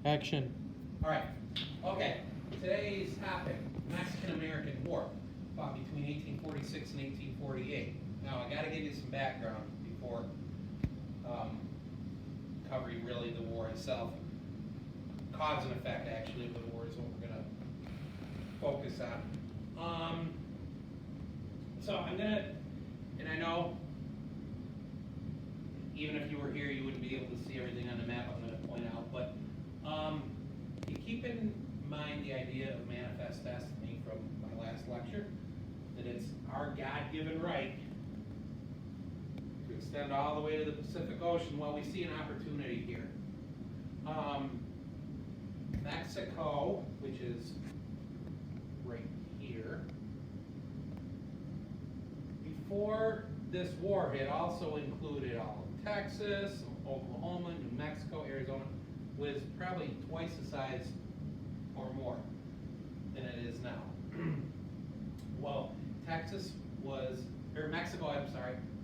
Action. All right. Okay. Today's topic: Mexican-American War, fought between 1846 and 1848. Now, I got to give you some background before covering really the war itself. Cause and effect, actually, of the war is what we're going to focus on. So I'm gonna, and I know, even if you were here, you wouldn't be able to see everything on the map I'm going to point out, but you keep in mind the idea of manifest destiny from my last lecture, that it's our God-given right to extend all the way to the Pacific Ocean. Well, we see an opportunity here. Mexico, which is right here, before this war, it also included all of Texas, Oklahoma, New Mexico, Arizona, was probably twice the size or more than it is now. Well, Mexico,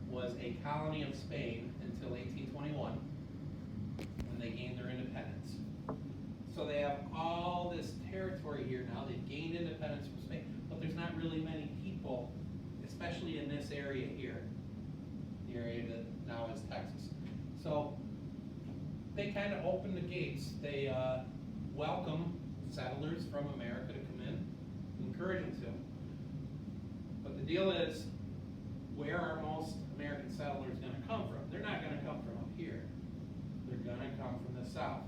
was a colony of Spain until 1821, when they gained their independence. So they have all this territory here now. They've gained independence from Spain, but there's not really many people, especially in this area here, the area that now is Texas. So they kind of open the gates. They welcome settlers from America to come in, encourage them to. But the deal is, where are most American settlers going to come from? They're not going to come from up here. They're going to come from the south.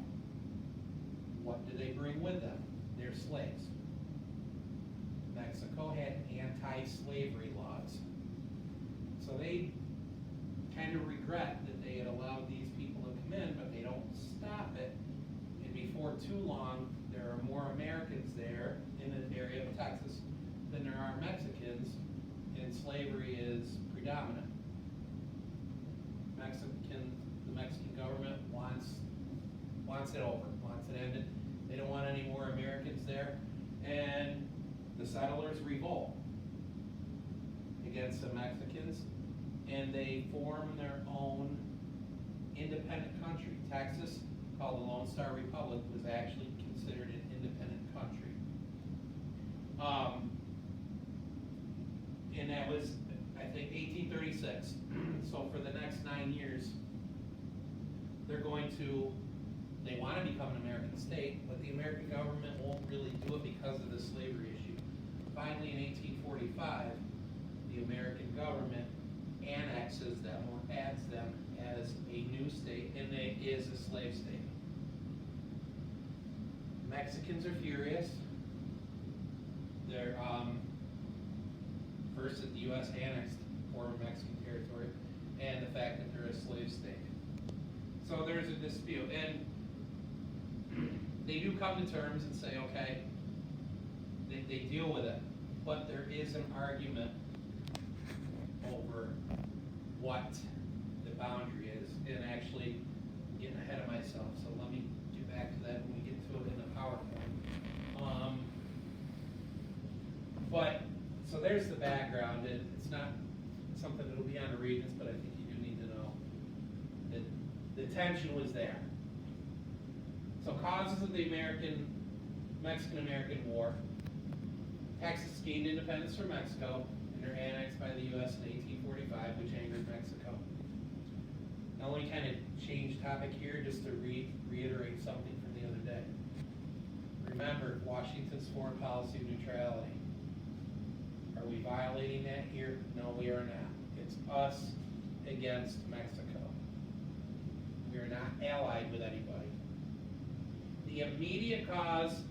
What do they bring with them? Their slaves. Mexico had anti-slavery laws. So they kind of regret that they had allowed these people to come in, but they don't stop it. And before too long, there are more Americans there in the area of Texas than there are Mexicans, and slavery is predominant. The Mexican government wants it over, wants it ended. They don't want any more Americans there, and the settlers revolt against the Mexicans, and they form their own independent country. Texas, called the Lone Star Republic, was actually considered an independent country. And that was, I think, 1836. So for the next 9 years, they want to become an American state, but the American government won't really do it because of the slavery issue. Finally, in 1845, the American government annexes them or adds them as a new state, and it is a slave state. Mexicans are furious. They're first that the U.S. annexed former Mexican territory, and the fact that they're a slave state. So there's a dispute, and they do come to terms and say, okay, they deal with it, but there is an argument over what the boundary is. And actually, I'm getting ahead of myself, so let me get back to that when we get to it in the PowerPoint. So there's the background. It's not something that'll be on the Regents, but I think you do need to know that the tension was there. So causes of the Mexican-American War. Texas gained independence from Mexico, and they're annexed by the U.S. in 1845, which angered Mexico. Now let me kind of change topic here just to reiterate something from the other day. Remember, Washington's foreign policy of neutrality. Are we violating that here? No, we are not. It's us against Mexico. We are not allied with anybody. The immediate cause,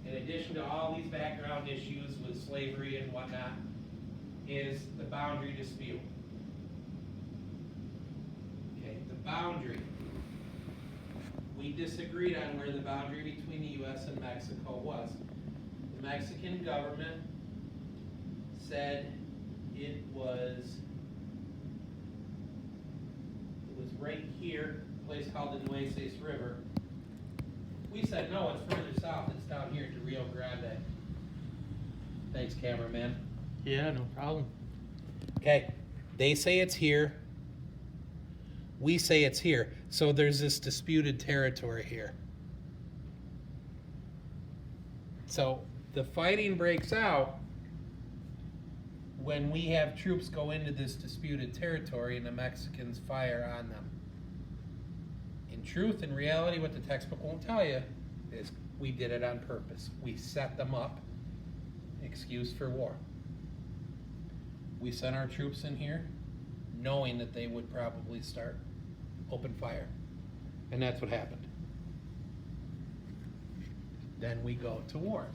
in addition to all these background issues with slavery and whatnot, is the boundary dispute. Okay, the boundary. We disagreed on where the boundary between the U.S. and Mexico was. The Mexican government said it was right here, a place called the Nueces River. We said, no, it's further south. It's down here to Rio Grande. Thanks, cameraman. Yeah, no problem. Okay, they say it's here. We say it's here. So there's this disputed territory here. So the fighting breaks out when we have troops go into this disputed territory and the Mexicans fire on them. In truth, in reality, what the textbook won't tell you is we did it on purpose. We set them up. Excuse for war. We sent our troops in here knowing that they would probably start open fire. And that's what happened. Then we go to war.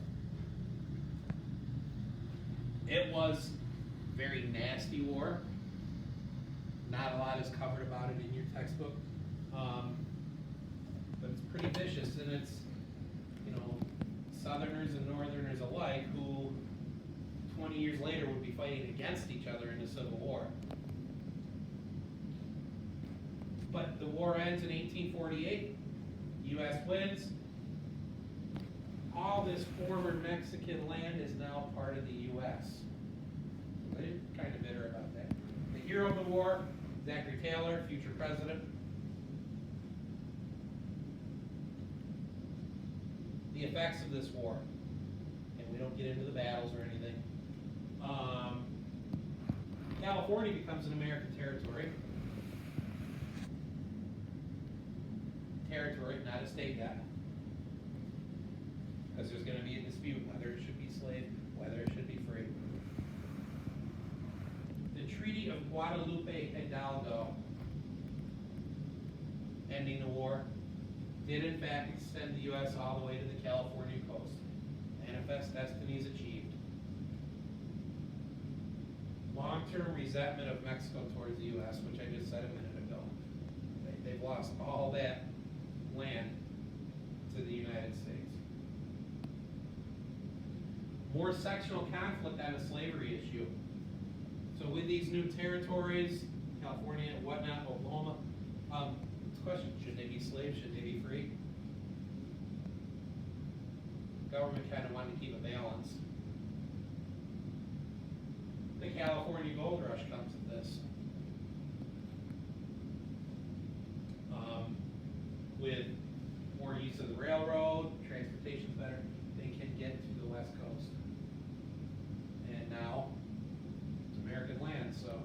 It was a very nasty war. Not a lot is covered about it in your textbook. But it's pretty vicious, and it's, Southerners and Northerners alike who 20 years later would be fighting against each other in the Civil War. But the war ends in 1848. U.S. wins. All this former Mexican land is now part of the U.S. They're kind of bitter about that. The hero of the war, Zachary Taylor, future president. The effects of this war, and we don't get into the battles or anything. California becomes an American territory. Territory, not a state yet. Because there's going to be a dispute whether it should be slave, whether it should be free. The Treaty of Guadalupe Hidalgo, ending the war, did in fact extend the U.S. all the way to the California coast. Manifest destinies achieved. Long-term resentment of Mexico towards the U.S., which I just said a minute ago. They've lost all that land to the United States. More sectional conflict on the slavery issue. So with these new territories, California and whatnot, Oklahoma, question, should they be slaves, should they be free? Government kind of wanted to keep a balance. The California gold rush comes of this. With more use of the railroad, transportation's better, they can get to the West Coast. And now, it's American land, so.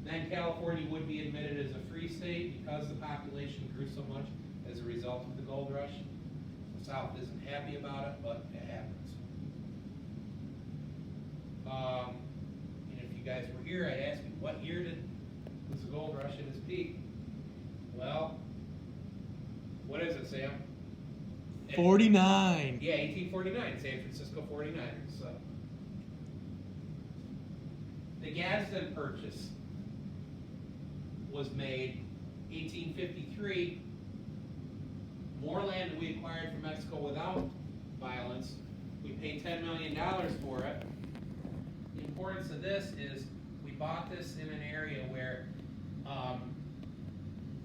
Then California would be admitted as a free state because the population grew so much as a result of the gold rush. The South isn't happy about it, but it happens. And if you guys were here, I'd ask you, what year was the gold rush at its peak? Well, what is it, Sam? 49. Yeah, 1849, San Francisco 49ers. So. The Gadsden Purchase was made 1853. More land that we acquired from Mexico without violence. We paid $10 million for it. The importance of this is we bought this in an area where,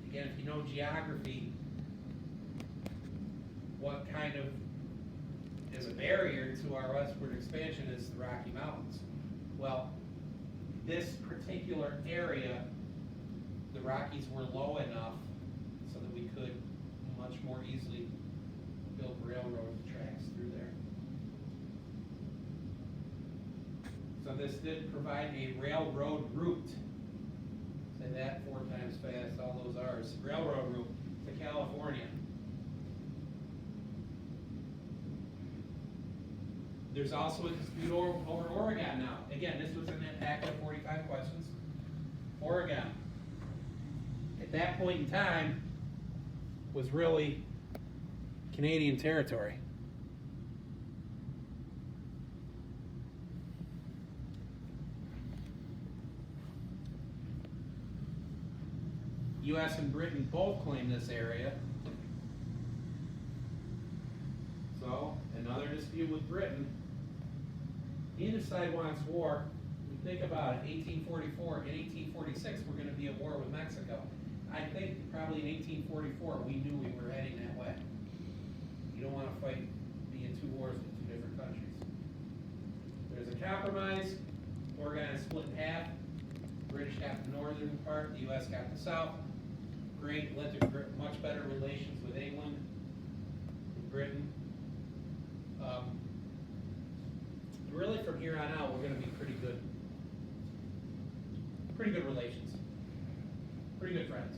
again, if you know geography, what kind of is a barrier to our westward expansion is the Rocky Mountains. Well, this particular area, the Rockies were low enough so that we could much more easily build railroad tracks through there. So this did provide a railroad route. Say that 4 times fast, all those R's. Railroad route to California. There's also a dispute over Oregon now. Again, this was in that packet of 45 questions. Oregon, at that point in time, was really Canadian territory. U.S. and Britain both claim this area. So, another dispute with Britain. Neither side wants war. We think about it, 1844 and 1846, we're going to be at war with Mexico. I think probably in 1844, we knew we were heading that way. You don't want to fight, be in 2 wars with 2 different countries. There's a compromise. Oregon is split in half. British got the northern part, the U.S. got the south. Great, led to much better relations with England. from here on out, we're gonna be pretty good relations, pretty good friends.